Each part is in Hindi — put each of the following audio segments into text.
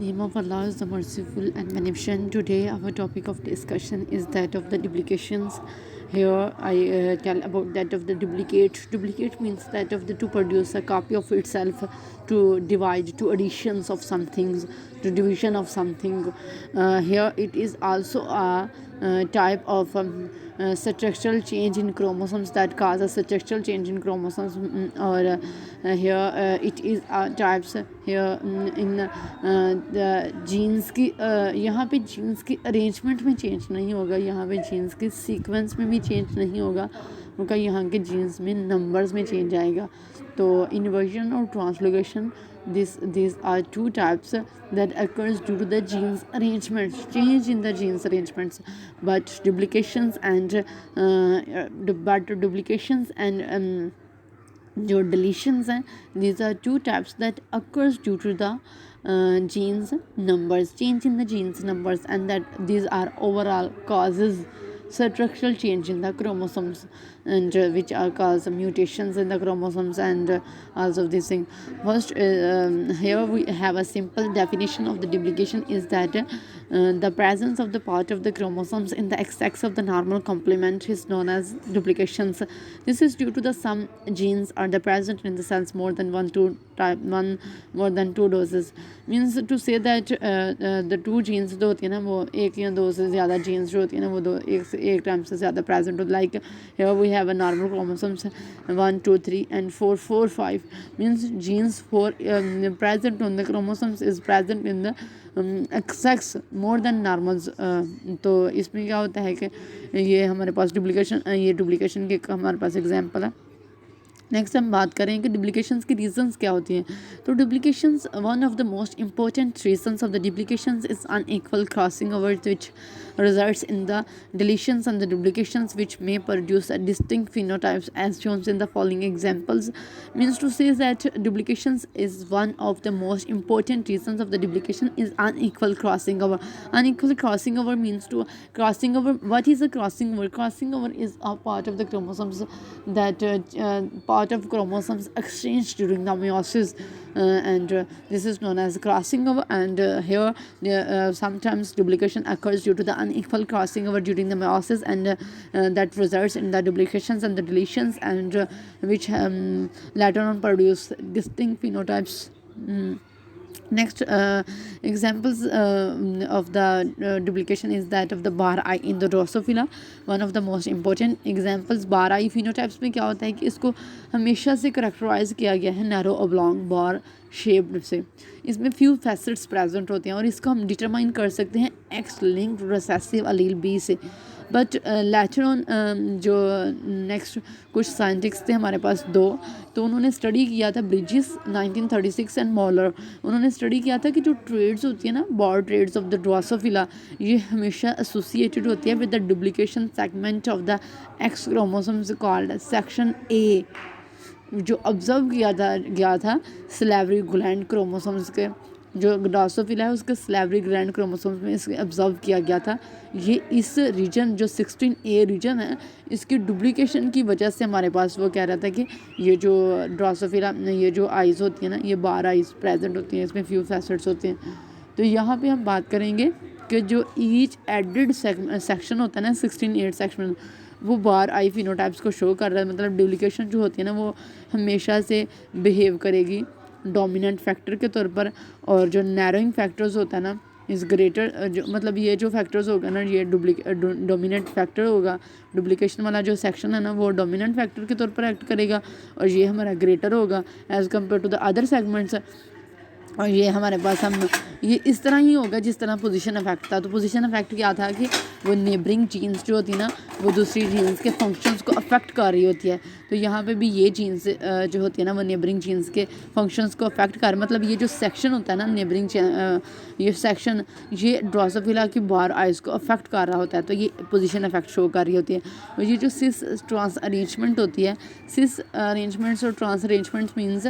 Name of Allah is the merciful and beneficent. Today, our topic of discussion is that of the duplications. Here, I tell about that of the duplicate. Duplicate means that of the to produce a copy of itself, to divide, to additions of some things, to division of something. Here, it is also a type of structural change in chromosomes that causes structural change in chromosomes. Or here it is types here in the genes की यहाँ पे जीन्स की अरेंजमेंट में चेंज नहीं होगा, यहाँ पे जीन्स के सीक्वेंस में भी चेंज नहीं होगा, उनका यहाँ के जीन्स में नंबर्स में चेंज आएगा. तो इन्वर्जन और translocation, these are two types that occurs due to the genes arrangements, change in the genes arrangements. But duplications and जो deletions हैं, these are two types that occurs due to the genes numbers, change in the genes numbers, and that these are overall causes structural change in the chromosomes, and which are cause mutations in the chromosomes, and also this thing. First, here we have a simple definition of the duplication is that the presence of the part of the chromosomes in the XX of the normal complement is known as duplications. This is due to the some genes are the present in the cells more than one more than two doses. Means to say that the two genes जो होती है ना वो एक या दो से ज़्यादा genes जो होती है ना वो दो एक टाइम से ज़्यादा present होती है. Like here we have a normal chromosomes 1, 2, 3 and 4, 4, 5 means genes 4 present on the chromosomes is present in the XX more than normals. तो इसमें क्या होता है कि ये हमारे पास डुप्लीकेशन के हमारे पास एग्जांपल है. नेक्स्ट हम बात करें कि डुप्लीकेशंस की रीजंस क्या होती हैं. तो duplications, one of the most important reasons of the duplications is unequal crossing over which results in the deletions and the duplications which may produce a distinct phenotypes as shown in the following examples. Means to say that duplications is one of the most important reasons of the duplication is unequal crossing over. Unequal crossing over means to crossing over. What is a crossing over? Crossing over is a part of the chromosomes that part of chromosomes exchanged during the meiosis, and this is known as crossing over. And here sometimes duplication occurs due to the unequal crossing over during the meiosis, and that results in the duplications and the deletions, and which later on produce distinct phenotypes. Next examples of the duplication is that of the bar eye in the Drosophila. One of the most important examples bar eye phenotypes में क्या होता है कि इसको हमेशा से करेक्टराइज किया गया है नैरो ओब्लॉन्ग बार शेप्ड से. इसमें फ्यू फैसेट्स प्रेजेंट होते हैं और इसको हम डिटरमाइन कर सकते हैं X linked recessive allele B से. बट लेटर ऑन जो नेक्स्ट कुछ साइंटिस्ट थे हमारे पास दो, तो उन्होंने स्टडी किया था ब्रिजिस 1936 एंड मॉलर. उन्होंने स्टडी किया था कि जो ट्रेड्स होती है ना barred traits of the Drosophila, ये हमेशा एसोसिएटेड होती है with the duplication segment of the X chromosomes called section A, जो ऑब्जर्व किया गया था स्लेवरी ग्लैंड क्रोमोसोम्स के. जो ड्रोसोफिला है उसके स्लेवरी ग्लैंड क्रोमोसोम्स में इसके ऑब्जर्व किया गया था. ये इस रीजन जो 16A रीजन है इसकी डुप्लीकेशन की वजह से हमारे पास वो कह रहा था कि ये जो ड्रोसोफिला ये जो आइज़ होती है ना ये 12 आइज़ प्रेजेंट होती हैं, इसमें फ्यू फैसेट्स होते हैं. तो यहाँ पे हम बात करेंगे कि जो ईच एडेड सेक्शन होता है ना 16A सेक्शन, वो बार आई फिनोटाइप्स को शो कर रहा है. मतलब डुप्लीकेशन जो होती है ना वो हमेशा से बिहेव करेगी डोमिनेंट फैक्टर के तौर पर, और जो नैरोइंग फैक्टर्स होता है ना इस ग्रेटर जो मतलब ये जो फैक्टर्स होगा ना ये डोमिनेंट फैक्टर होगा. डुप्लीकेशन वाला जो सेक्शन है ना वो डोमिनेंट फैक्टर के तौर पर एक्ट करेगा और ये हमारा ग्रेटर होगा as compare to the other segments. और ये हमारे पास हम ये इस तरह ही होगा जिस तरह पोजीशन इफेक्ट था. तो पोजीशन इफेक्ट क्या था कि वो नेबरिंग जीन्स जो होती है ना वो दूसरी जीन्स के फंक्शंस को अफेक्ट कर रही होती है. तो यहाँ पे भी ये जीन्स जो होती है ना वो नेबरिंग जीन्स के फंक्शंस को अफेक्ट कर, मतलब ये जो सेक्शन होता है ना नेबरिंग ये सेक्शन ये ड्रोसोफिला की बार आइज को अफेक्ट कर रहा होता है. तो ये पोजीशन इफेक्ट शो कर रही होती है. और ये जो सिस ट्रांस अरेंजमेंट होती है, सिस अरेंजमेंट्स और ट्रांस अरेंजमेंट्स मीन्स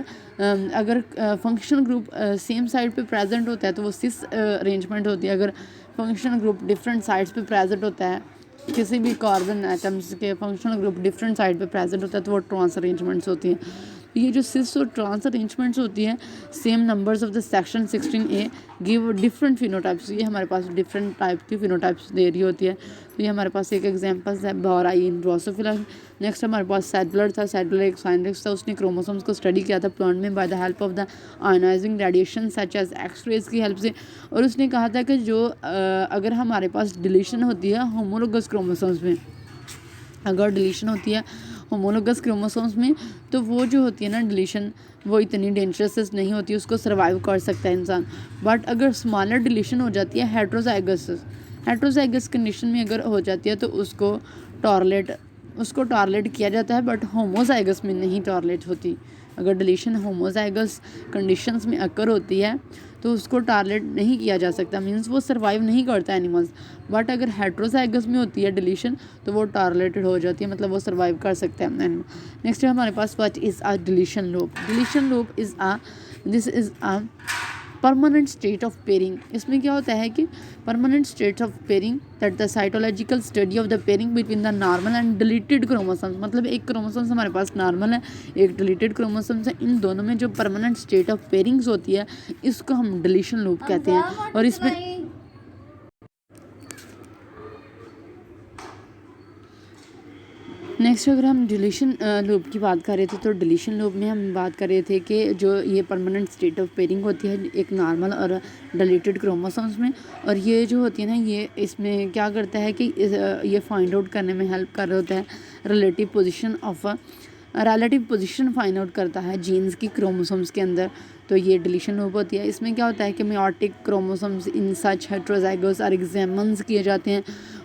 अगर फंक्शन ग्रुप सेम साइड पे प्रेजेंट होता है तो वो सिस अरेंजमेंट होती है. अगर फंक्शन ग्रुप डिफरेंट साइड्स पे प्रेजेंट होता है, किसी भी कार्बन एटम्स के फंक्शनल ग्रुप डिफरेंट साइड पे प्रेजेंट होता है तो वो ट्रांस अरेंजमेंट्स होती हैं. ये जो सिस और ट्रांस अरेंजमेंट्स होती हैं, same numbers of the section 16A give different phenotypes, ये हमारे पास डिफरेंट टाइप की फिनोटाइप्स दे रही होती है। तो ये हमारे पास एक एग्जांपल्स है बोराई इन ड्रोसोफिला। नेक्स्ट हमारे पास सैडलर था, सैडलर एक साइंटिस्ट था, उसने क्रोमोसोम्स को स्टडी किया था प्लांट में by the help of the ionising radiation such as X-rays की हेल्प से। और उसने कहा था कि जो अगर हमारे पास डिलीशन होती है होमोलोगस क्रोमोसोम्स में, अगर डिलीशन होती है होमोलोगस क्रोमोसोम्स में, तो वो जो होती है ना डिलीशन, वो इतनी डेंजरस नहीं होती, उसको सर्वाइव कर सकता है इंसान। बट अगर स्मॉलर डिलीशन हो जाती है हेट्रोजाइगस कंडीशन में अगर हो जाती है तो उसको टॉर्लेट किया जाता है, बट होमोजाइगस में नहीं टॉर्लेट होती। अगर डिलीशन होमोजाइगस कंडीशंस में अकर होती है तो उसको टारलेट नहीं किया जा सकता, मीन्स वो सर्वाइव नहीं करता एनिमल्स। बट अगर हेट्रोजाइगस में होती है डिलीशन तो वो टारलेटेड हो जाती है, मतलब वो सर्वाइव कर सकता है एनिमल। नेक्स्ट है हमारे पास what is a deletion loop this is a permanent state of pairing. इसमें क्या होता है कि permanent state of pairing that the cytological study of the pairing between the normal and deleted chromosomes, मतलब एक क्रोमोसोम्स हमारे पास नॉर्मल है, एक डिलीटेड क्रोमोसोम्स है, इन दोनों में जो परमानेंट स्टेट ऑफ पेयरिंग्स होती है इसको हम डिलीशन लूप कहते हैं। और इसमें नेक्स्ट अगर हम डिलीशन लूप की बात कर रहे थे, तो डिलीशन लूप में हम बात कर रहे थे कि जो ये परमानेंट स्टेट ऑफ पेयरिंग होती है एक नॉर्मल और डिलीटेड क्रोमोसोम्स में, और ये जो होती है ना ये इसमें क्या करता है कि ये फाइंड आउट करने में हेल्प कर रहा होता है रिलेटिव पोजीशन फाइंड आउट करता है जीन्स की क्रोमोसोम्स के अंदर। तो ये डिलीशन लूप होती है। इसमें क्या होता है कि meiotic chromosomes in such heterozygous are examines किए जाते हैं,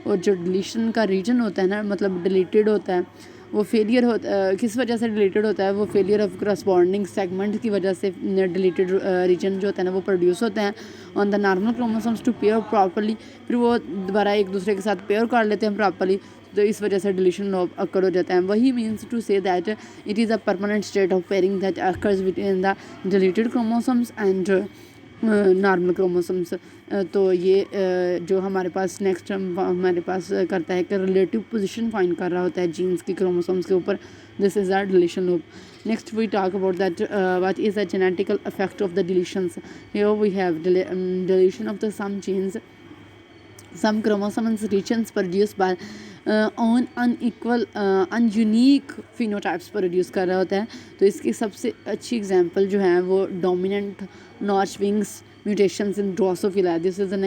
और जो डिलीशन का रीजन होता है ना, मतलब डिलीटेड होता है, वो फेलियर होता किस वजह से डिलीटेड होता है, वो फेलियर ऑफ करस्पॉन्डिंग सेगमेंट की वजह से डिलीटेड रीजन जो होता है ना वो प्रोड्यूस होते हैं on the normal chromosomes to pair properly, फिर वो दोबारा एक दूसरे के साथ पेयर कर लेते हैं प्रॉपर्ली, तो इस वजह से डिलीशन अकर हो जाता है। वही means to say that it is a permanent state of pairing that occurs between the deleted chromosomes and normal chromosomes. तो ये जो हमारे पास नेक्स्ट हमारे पास करता है कि रिलेटिव पोजीशन फाइंड कर रहा होता है जीन्स की क्रोमोसोम्स के ऊपर, this is our deletion loop. Next we talk about that what is the genetical effect of the deletions. Here we have deletion of the some genes, some chromosomes regions produced by on unequal ununique phenotypes produce कर रहा होता है। तो इसकी सबसे अच्छी एग्जांपल जो है वो dominant notch wings mutations in Drosophila. This is a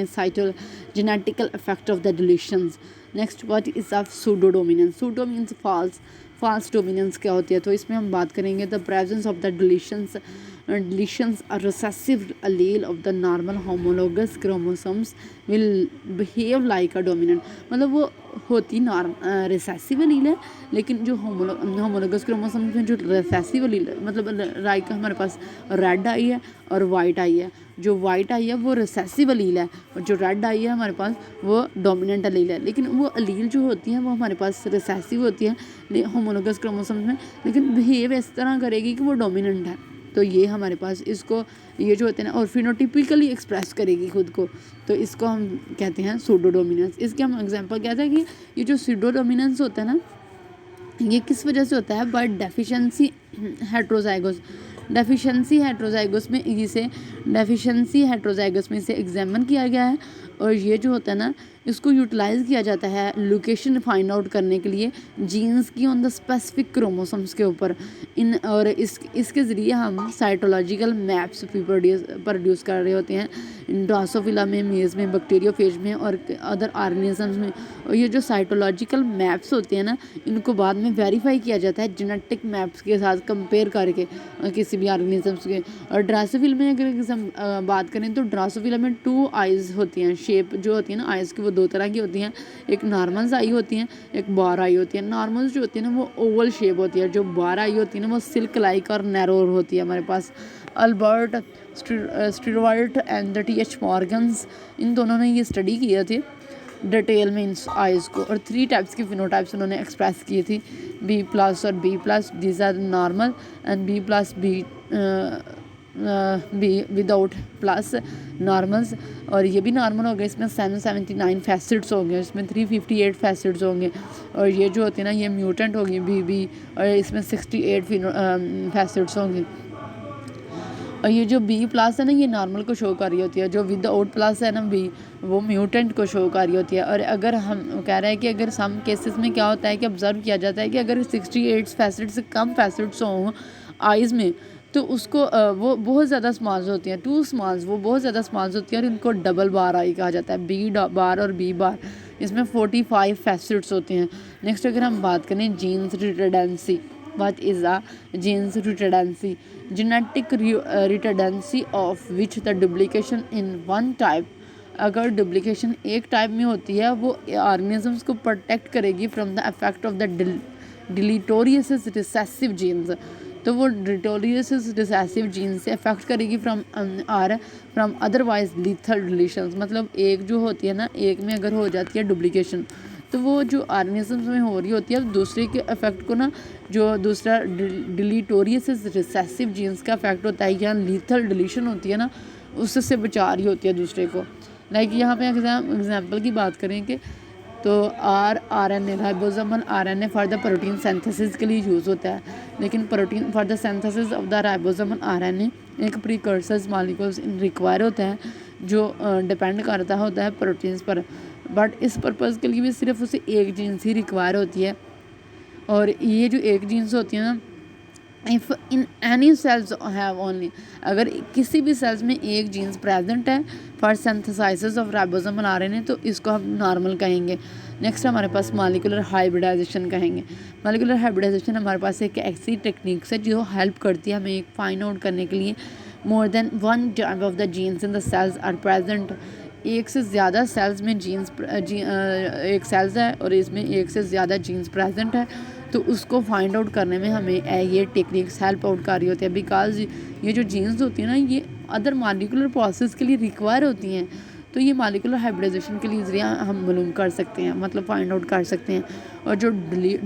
genetical effect of the deletions. Next, what is of pseudodominance? Pseudo means false dominance क्या होती है, तो इसमें हम बात करेंगे the presence of the deletions a recessive allele of the normal homologous chromosomes will behave like a dominant, मतलब वो होती रिसेसिव अलील है, लेकिन जो होमोलोगस क्रोमोसोम्स में जो रिसेसिव अलील है, मतलब लाइक हमारे पास रेड आई है और वाइट आई है, जो वाइट आई है वो रिसेसिव अलील है और जो रेड आई है हमारे पास वो डोमिनेंट अलील है। लेकिन वो अलील जो होती है वो हमारे पास रिसेसिव होती है होमोलोगस क्रोमोसोम्स में, लेकिन बिहेव इस तरह करेगी कि वो डोमिनेंट है। तो ये हमारे पास इसको ये जो होते हैं ना और फिनोटिपिकली एक्सप्रेस करेगी खुद को, तो इसको हम कहते हैं सूडोडोमिनेंस। इसके हम एग्जांपल क्या था कि ये जो सूडोडोमिनेंस होता है ना ये किस वजह से होता है, बट डेफिशिएंसी हेट्रोजाइगोस में इसे डेफिशिएंसी हेट्रोजाइगोस में इसे एग्जामिन किया गया है, और ये जो होता है ना इसको यूटिलाइज़ किया जाता है लोकेशन फाइंड आउट करने के लिए जीन्स की ऑन द स्पेसिफिक क्रोमोसोम्स के ऊपर इन, और इसके ज़रिए हम साइटोलॉजिकल मैप्स भी प्रोड्यूस कर रहे होते हैं ड्रोसोफिला में, मेज में, बैक्टीरियोफेज में और अदर ऑर्गेनिजम्स में। और ये जो साइटोलॉजिकल मैप्स होते हैं ना इनको बाद में वेरीफाई किया जाता है जेनेटिक मैप्स के साथ कंपेयर करके किसी भी ऑर्गेनिजम्स के। और ड्रोसोफिला में अगर हम बात करें तो ड्रोसोफिला में 2 आइज़ होती हैं, शेप जो होती है ना आइज़ की वो 2 तरह की होती हैं, एक नॉर्मल्स आई होती हैं, एक बार आई होती है। नॉर्मल्स जो होती है ना वो ओवल शेप होती है, जो बार आई होती है ना वो सिल्क लाइक और नैरो होती है। हमारे पास Albert Stewart and T H. Morgans, इन दोनों ने ये स्टडी किए थे डिटेल में इन आइज़ को, और 3 टाइप्स की फिनोटाइप्स उन्होंने एक्सप्रेस किए थी, B+ और B+, these are normal and B+, B without plus normals, और ये भी नॉर्मल हो गए, इसमें 779 फैसिड्स होंगे, इसमें 358 फैसिड्स होंगे, और ये जो होती है ना ये म्यूटेंट होगी बी, और इसमें 68 फैसिड्स होंगे। और ये जो बी प्लस है ना ये नॉर्मल को शो कर रही होती है, जो विदाउट प्लस है ना बी वो म्यूटेंट को शो कर रही होती है। और अगर हम कह रहे हैं कि अगर सम केसेस में क्या होता है कि ऑब्जर्व किया जाता है कि अगर 68 फैसिड से कम फैसिड्स हों आइज़ में तो उसको वो बहुत ज़्यादा स्मॉल्स होती हैं, 2 स्मॉल्स वो बहुत ज़्यादा स्मॉल्स होती हैं और इनको डबल बार आई कहा जाता है, बी बार और बी बार, इसमें 45 फैसिड्स होते हैं। नेक्स्ट अगर हम बात करें jeans रिटर्डेंसी, what is a genes redundancy? Genetic redundancy of which the duplication in one type, अगर डुप्लीकेशन एक टाइप में होती है वो ऑर्गेनिजम्स को प्रोटेक्ट करेगी from the effect of the deleterious recessive genes, तो वो डिलीटोरियस रिसेसिव जीन से अफेक्ट करेगी फ्रॉम अदरवाइज लीथल डिलीशंस। मतलब एक जो होती है ना एक में अगर हो जाती है डुप्लीकेशन तो वो जो ऑर्गेनिजम्स में हो रही होती है दूसरे के इफेक्ट को ना, जो दूसरा डिलीटोरियस रिसेसिव जीन्स का इफेक्ट होता है या लीथल डिलीशन होती है ना उससे बचा रही होती है दूसरे को। लाइक यहाँ पे एग्जाम्पल की बात करें कि तो RNA ribosomal RNA for the protein synthesis के लिए यूज़ होता है, लेकिन protein for the synthesis of the ribosomal RNA एक प्रीकर्सर्स मॉलिक्यूल्स रिक्वायर होता है जो डिपेंड करता होता है प्रोटीन्स पर, बट इस पर्पज़ के लिए भी सिर्फ उसे एक जीन्स ही रिक्वायर होती है। और ये जो एक जीन्स होती है ना if in any cells have only, अगर किसी भी सेल्स में एक जीन्स प्रेजेंट है फॉर सिंथेसाइसिस ऑफ राइबोसोमल RNA तो इसको हम नॉर्मल कहेंगे। नेक्स्ट हमारे पास मॉलिक्यूलर हाइब्रिडाइजेशन कहेंगे। मॉलिक्यूलर हाइब्रिडाइजेशन हमारे पास एक ऐसी टेक्निक्स है जो हेल्प करती है हमें एक फाइंड आउट करने के लिए more than one type of the genes in the cells are present, एक से ज़्यादा सेल्स में एक सेल्स है और इसमें एक से ज़्यादा जीन्स प्रेजेंट है तो उसको फाइंड आउट करने में हमें ये टेक्निक्स हेल्प आउट कर रही होती है, बिकॉज ये जो जीन्स होती है ना ये अदर मॉलिक्यूलर प्रोसेस के लिए रिक्वायर होती हैं, तो ये मॉलिक्यूलर हाइब्रिडाइजेशन के लिए ज़रिया हम मालूम कर सकते हैं, मतलब फाइंड आउट कर सकते हैं। और जो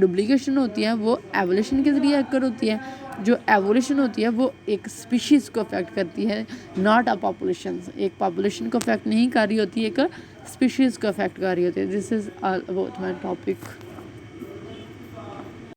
डुप्लीकेशन होती है वो एवोल्यूशन के ज़रिए अक्कर होती है, जो एवोल्यूशन होती है वो एक स्पीशीज़ को अफेक्ट करती है, नॉट अ पॉपुलेशन, एक पॉपुलेशन को अफेक्ट नहीं कर रही होती है, एक स्पीशीज़ को अफेक्ट कर रही होती है। This is all about my topic.